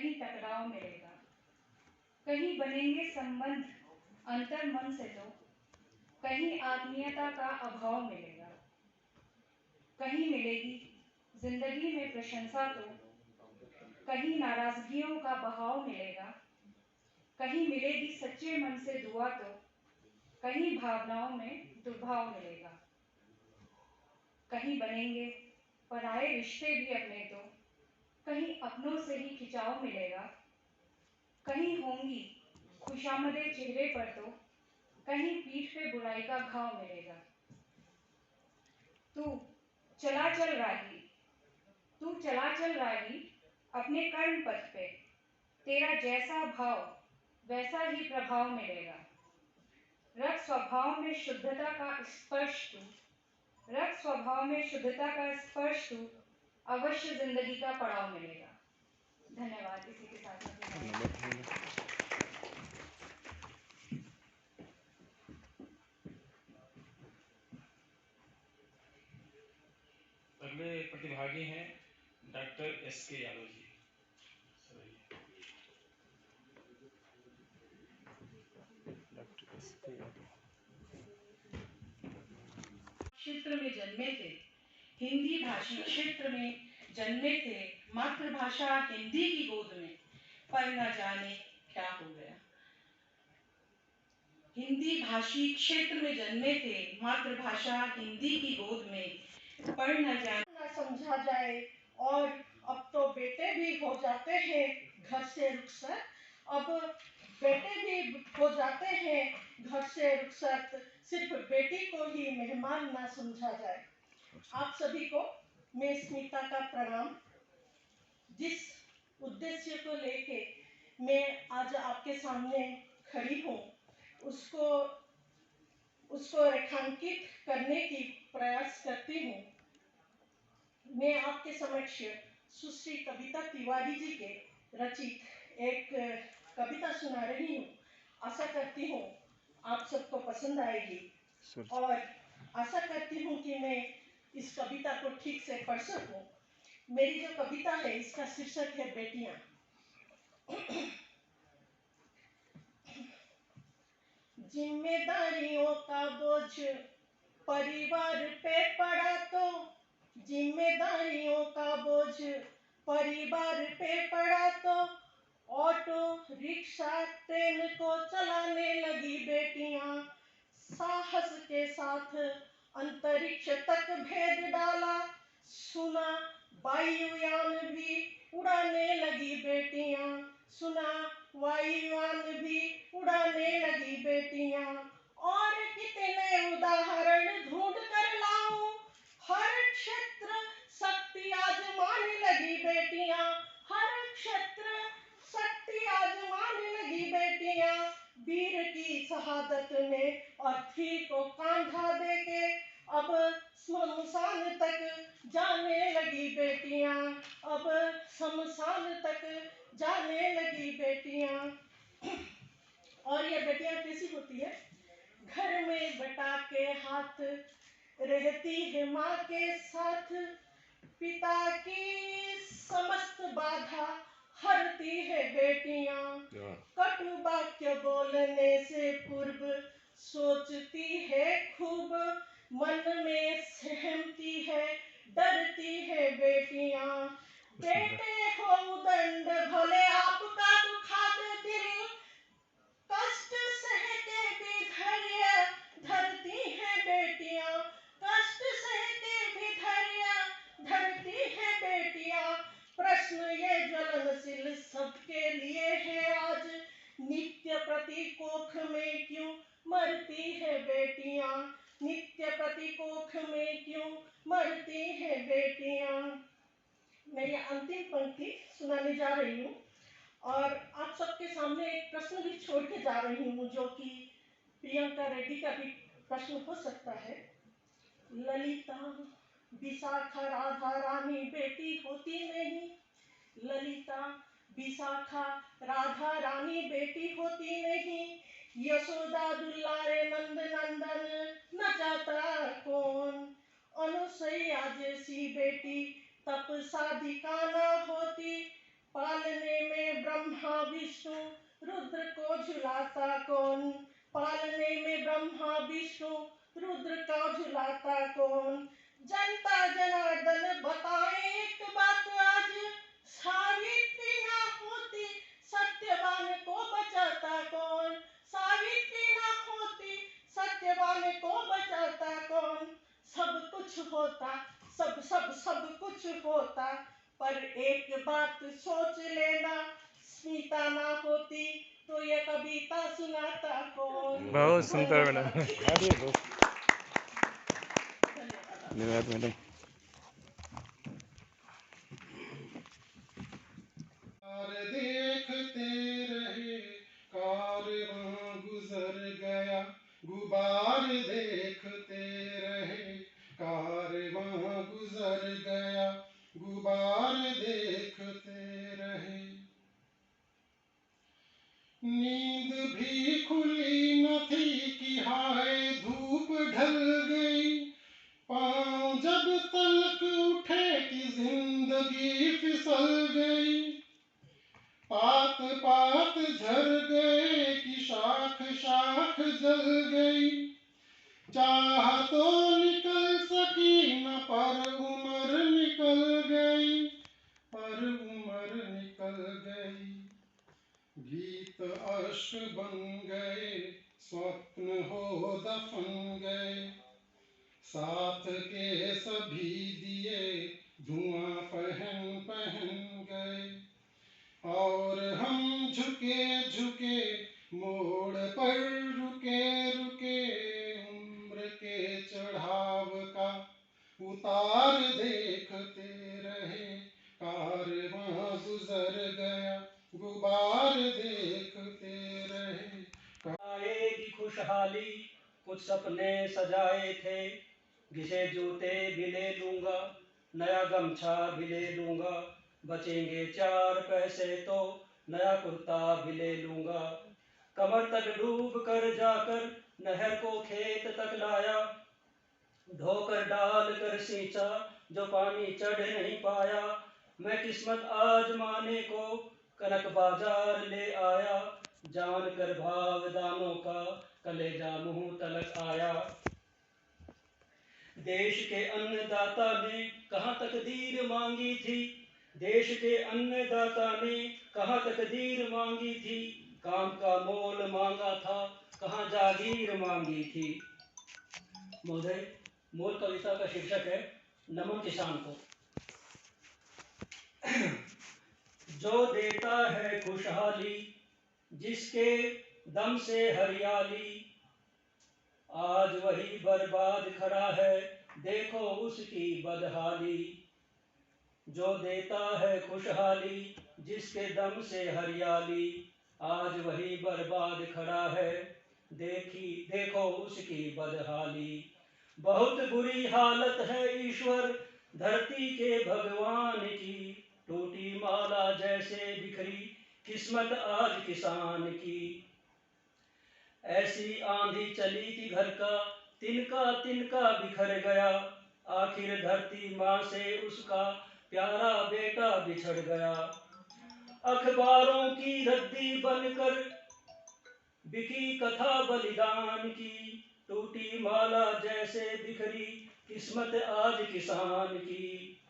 कहीं टकराव मिलेगा, कहीं बनेंगे संबंध अंतर मन से, तो कहीं आत्मीयता का अभाव मिलेगा, कहीं मिलेगी जिंदगी में प्रशंसा, तो कहीं नाराजगियों का बहाव मिलेगा, कहीं मिलेगी सच्चे मन से दुआ, तो कहीं भावनाओं में दुर्भाव मिलेगा, कहीं बनेंगे पराए रिश्ते भी अपने, तो कहीं अपनों से ही खिंचाव मिलेगा, कहीं होंगी खुशामदे चेहरे पर, तो कहीं पीठ पे बुराई का घाव मिलेगा। तू चला चल राही, तू चला चल राही अपने कर्म पथ पे, तेरा जैसा भाव वैसा ही प्रभाव मिलेगा। रख स्वभाव में शुद्धता का स्पर्श तू, रख स्वभाव में शुद्धता का स्पर्श तू, अवश्य जिंदगी का पड़ाव मिलेगा। धन्यवाद। इसी के साथ अगले प्रतिभागी हैं doctor S K. Yadav ji. Doctor S K. Yadav क्षेत्र में जन्मे थे, हिंदी भाषी क्षेत्र में जन्मे थे, मातृभाषा हिंदी की गोद में, पर न जाने क्या हो गया। हिंदी भाषी क्षेत्र में जन्मे थे, मातृभाषा हिंदी की गोद में, पर न जाने न समझा जाए। और अब तो बेटे भी हो जाते हैं घर से रुखसत, अब बेटे भी हो जाते हैं घर से रुखसत, सिर्फ बेटी को ही मेहमान ना समझा जाए। आप सभी को मैं स्मिता का प्रणाम। जिस उद्देश्य को लेके मैं आज आपके सामने खड़ी हूँ, उसको रेखांकित करने की प्रयास करती हूँ। मैं आपके समक्ष सुश्री कविता तिवारी जी के रचित एक कविता सुना रही हूँ। आशा करती हूँ आप सबको पसंद आएगी और आशा करती हूँ कि मैं इस कविता को ठीक से पढ़ सकूं। मेरी जो कविता है इसका शीर्षक है बेटियां। जिम्मेदारियों का बोझ परिवार पे पड़ा, तो जिम्मेदारियों का बोझ परिवार पे पड़ा, तो ऑटो रिक्शा ट्रेन को चलाने लगी बेटियां। साहस के साथ अंतरिक्ष तक भेद डाला, सुना वायुयान भी उड़ाने लगी बेटियां, सुना वायुयान भी उड़ाने लगी बेटियां। और कितने उदाहरण ढूंढ कर लाऊं, हर क्षेत्र शक्ति आजमाने लगी बेटियां, हर क्षेत्र शक्ति आजमाने लगी बेटियां। वीर की शहादत में अर्थी को कांधा देके अब शमशान तक जाने लगी बेटियां, अब शमशान तक जाने लगी बेटियां। और ये बेटियां कैसी होती है? घर में बेटा के हाथ रहती है माँ के साथ, पिता की समस्त बाधा हरती है बेटियां। कटु वाक्य बोलने से पूर्व सोचती है खूब, मन में सहमती है डरती है बेटियां। बेटे हो उदंड भले आपका दुखा दे दिल, कष्ट सह के भी धैर्य धरती है बेटियां, कष्ट सह के भी धैर्य धरती है बेटियां। प्रश्न ये ज्वलनशील सबके लिए है आज, नित्य प्रतिकोख में क्यों मरती है बेटियां, नित्य प्रतिकोख में क्यों मरती है बेटियां। मैं ये अंतिम पंक्ति सुनाने जा रही हूँ और आप सबके सामने एक प्रश्न भी छोड़ के जा रही हूँ, जो कि प्रियंका रेड्डी का भी प्रश्न हो सकता है। ललिता विशाखा राधा रानी बेटी होती नहीं, ललिता विशाखा राधा रानी बेटी होती नहीं, यशोदा दुलारे नंद नंदन न जाता कौन। अनुसैया जैसी बेटी तप साधिका न होती, पालने में ब्रह्मा विष्णु रुद्र को झुलाता कौन, पालने में ब्रह्मा विष्णु रुद्र को झुलाता कौन। जनता जनार्दन बताए एक बात आज, सावित्री ना होती सत्यवान को बचाता कौन, सावित्री ना होती सत्यवान को बचाता कौन। सब कुछ होता, सब कुछ होता, पर एक बात सोच लेना, स्मिता ना होती तो ये कविता सुनाता कौन। बहुत सुंदर मैडम। धन्यवाद। धन्यवाद मैडम। देखते रहे कारवां गुजर गया, गुबार देखते रहे कारवां गुजर गया, गुबार देखते रहे। नींद भी खुली न थी कि हाय धूप ढल गई, पाँव जब तलक उठे कि जिंदगी फिसल गई। पात पात झर गए कि शाख शाख जल गई, चाह तो निकल सकी न पर उम्र निकल गई, पर उम्र निकल गई। गीत अश्क बन गए, स्वप्न हो दफन गए, साथ के सभी दिए धुआं पहन पहन गए। और हम झुके झुके मोड़ पर रुके रुके, उम्र के चढ़ाव का उतार देखते रहे, कारवां गुजर गया, गुबार देखते रहे। आएगी खुशहाली, कुछ सपने सजाए थे, घिसे जूते भी ले लूंगा, नया गमछा भी ले लूंगा, बचेंगे 4 पैसे तो नया कुर्ता भी ले लूंगा। कमर तक डूब कर जाकर नहर को खेत तक लाया, धोकर डाल कर सींचा जो पानी चढ़ नहीं पाया। मैं किस्मत आजमाने को कनक बाजार ले आया, जान कर भाव दानों का कलेजा मुंह तलक आया। देश के अन्नदाता ने कहाँ तकदीर मांगी थी, देश के अन्नदाता ने कहाँ तकदीर मांगी थी, काम का मोल मांगा था कहाँ जागीर मांगी थी। महोदय, मूल कविता का शीर्षक है नमन किसान को। जो देता है खुशहाली, जिसके दम से हरियाली, आज वही बर्बाद खड़ा है, देखो उसकी बदहाली। जो देता है खुशहाली, जिसके दम से हरियाली, आज वही बर्बाद खड़ा है, देखो उसकी बदहाली। बहुत बुरी हालत है ईश्वर धरती के भगवान की, टूटी माला जैसे बिखरी किस्मत आज किसान की। ऐसी आंधी चली कि घर का तिनका तिनका बिखर गया, आखिर धरती माँ से उसका प्यारा बेटा बिछड़ गया। अखबारों की रद्दी बनकर बिकी कथा बलिदान की, टूटी माला जैसे बिखरी किस्मत आज किसान की।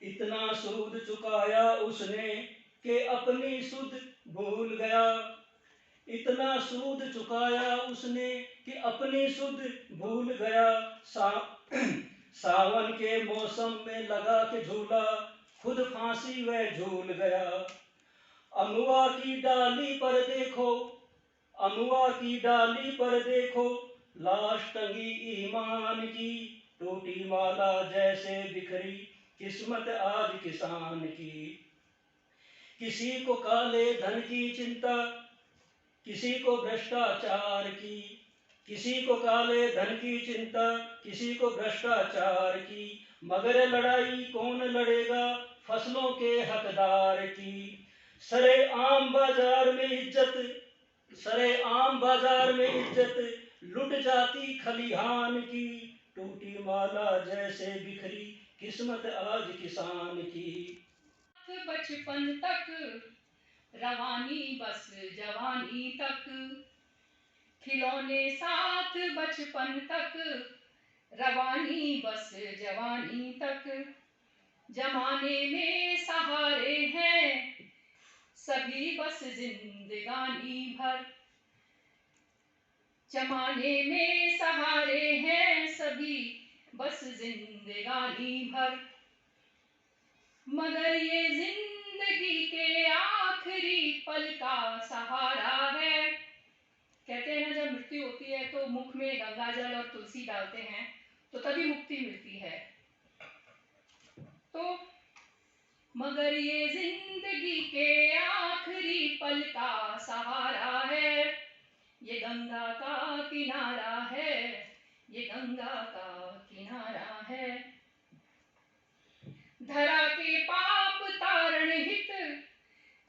इतना सूद चुकाया उसने कि अपनी सुध भूल गया, इतना सूद चुकाया उसने कि अपनी सुध भूल गया। सावन के मौसम में लगा के झूला, खुद फांसी वह झूल गया। अमुआ की डाली पर देखो, अमुआ की डाली पर देखो, लाश टंगी ईमान की, टूटी माला जैसे बिखरी किस्मत आज किसान की। किसी को काले धन की चिंता, किसी को भ्रष्टाचार की, किसी को काले धन की चिंता, किसी को भ्रष्टाचार की, मगर लड़ाई कौन लड़ेगा फसलों के हकदार की। सरे आम बाजार में इज्जत, सरे आम बाजार में इज्जत, लुट जाती खलिहान की, टूटी माला जैसे बिखरी किस्मत आज किसान की। बचपन तक रवानी बस जवानी तक, खिलौने साथ बचपन तक, रवानी बस जवानी तक, जमाने में सहारे हैं सभी बस जिंदगानी भर, जमाने में सहारे हैं सभी बस जिंदगानी भर, मगर ये जिंदगी के आखिरी पल का सहारा है। कहते हैं ना, जब मृत्यु होती है तो मुख में गंगाजल और तुलसी डालते हैं तो तभी मुक्ति मिलती है। तो मगर ये जिंदगी के आखिरी पल का सहारा है, ये गंगा का किनारा है, ये गंगा का किनारा है। धरा के पाप तारण हित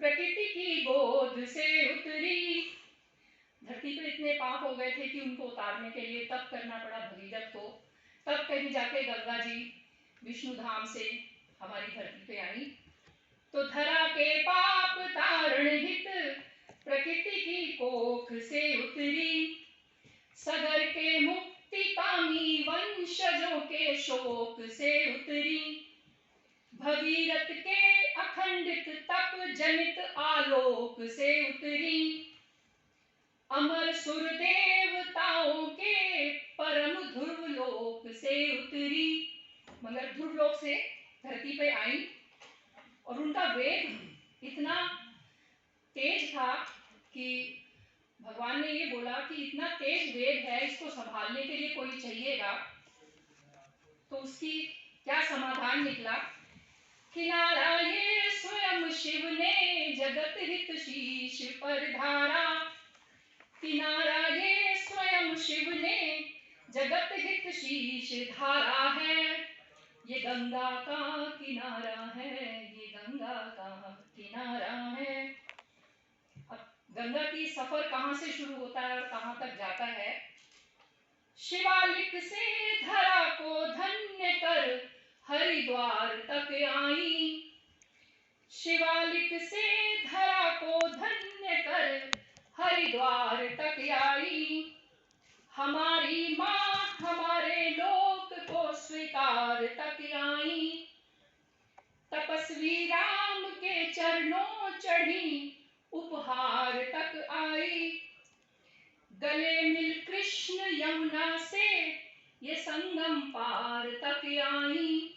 प्रकृति की गोद से उतरी। धरती पे इतने पाप हो गए थे कि उनको उतारने के लिए तप करना पड़ा भगीरथ को। तब कहीं जाके गंगा जी विष्णु धाम से हमारी धरती पे आई। तो धरा के पाप तारण हित प्रकृति की कोख से उतरी, सगर के मुक्ति कामी वंशजों के शोक से उतरी, भगीरथ के अखंडित तप जनित आलोक से उतरी, अमर सुर देवताओं के परम ध्रुव लोक से उतरी। मगर ध्रुव लोक से धरती पे आई और उनका वेग इतना तेज था कि भगवान ने ये बोला कि इतना तेज वेग है, इसको संभालने के लिए कोई चाहिएगा। तो उसकी क्या समाधान निकला? किनारा ये स्वयं शिव ने जगत हित शीश पर धारा, किनारा ये स्वयं शिव ने जगत हित शीश धारा है, ये गंगा का किनारा है, ये गंगा का किनारा है। अब गंगा की सफर कहाँ से शुरू होता है और कहाँ तक जाता है? शिवालिक से धरा को धन्य कर हरिद्वार तक आई, शिवालिक से धरा को धन्य कर हरिद्वार तक आई, हमारी माँ हमारे लोक को स्वीकार तक आई, तपस्वी राम के चरणों चढ़ी उपहार तक आई, गले मिल कृष्ण यमुना से ये संगम पार तक आई।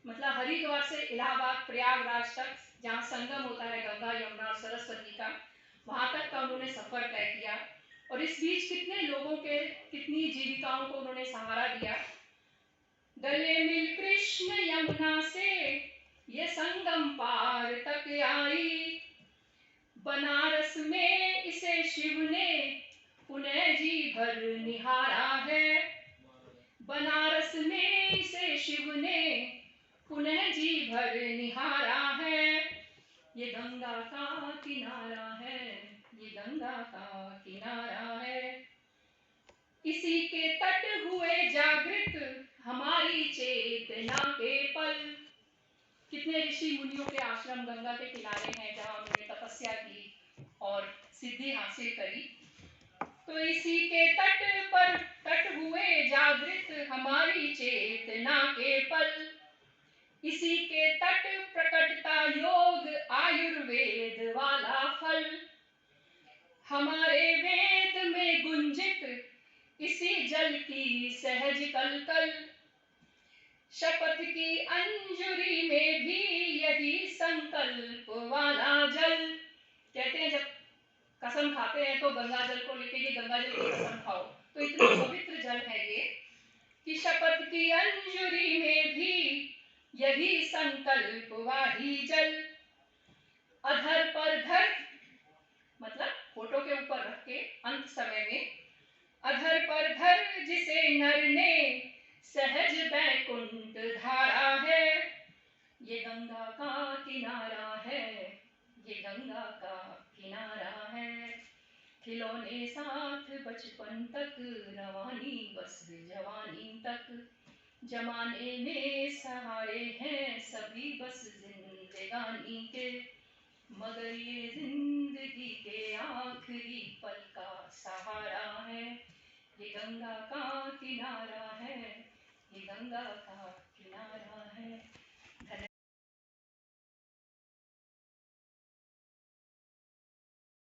मतलब हरिद्वार से इलाहाबाद प्रयागराज तक, जहाँ संगम होता है गंगा यमुना और सरस्वती का, वहां तक का उन्होंने सफर तय किया। और इस बीच कितने लोगों के, कितनी जीविकाओं को उन्होंने सहारा दिया। गले मिल कृष्ण यमुना से ये संगम पार तक आई, बनारस में इसे शिव ने पुनः जी भर निहारा है, बनारस में इसे शिव ने पुनः जी भर निहारा है, ये गंगा का किनारा है, ये गंगा का किनारा है। इसी के तट हुए जागृत हमारी चेतना के पल। कितने ऋषि मुनियों के आश्रम गंगा के किनारे हैं जहाँ उन्होंने तपस्या की और सिद्धि हासिल करी। तो इसी के तट हुए जागृत हमारी चेतना के पल, इसी के तट प्रकटता योग आयुर्वेद वाला फल, हमारे वेद में गुंजित इसी जल की सहज कलकल, शपथ की अंजुरी में भी यही संकल्प वाला जल। कहते हैं जब कसम खाते हैं तो गंगा जल को लेके, ये गंगा जल की कसम खाओ, तो इतना पवित्र जल है ये कि शपथ की अंजुरी में भी यही संकल्प वाही जल, अधर पर धर, मतलब फोटो के ऊपर रख के अंत समय में, अधर पर धर जिसे नर ने सहज बैकुंठ धारा है, ये गंगा का किनारा है, ये गंगा का किनारा है। खिलौने साथ बचपन तक, रवानी बस जवानी तक, जमाने में सहारे हैं सभी बस जिंदगानी के, मगर ये जिंदगी आखिरी पल का सहारा है, ये गंगा का किनारा है, ये गंगा का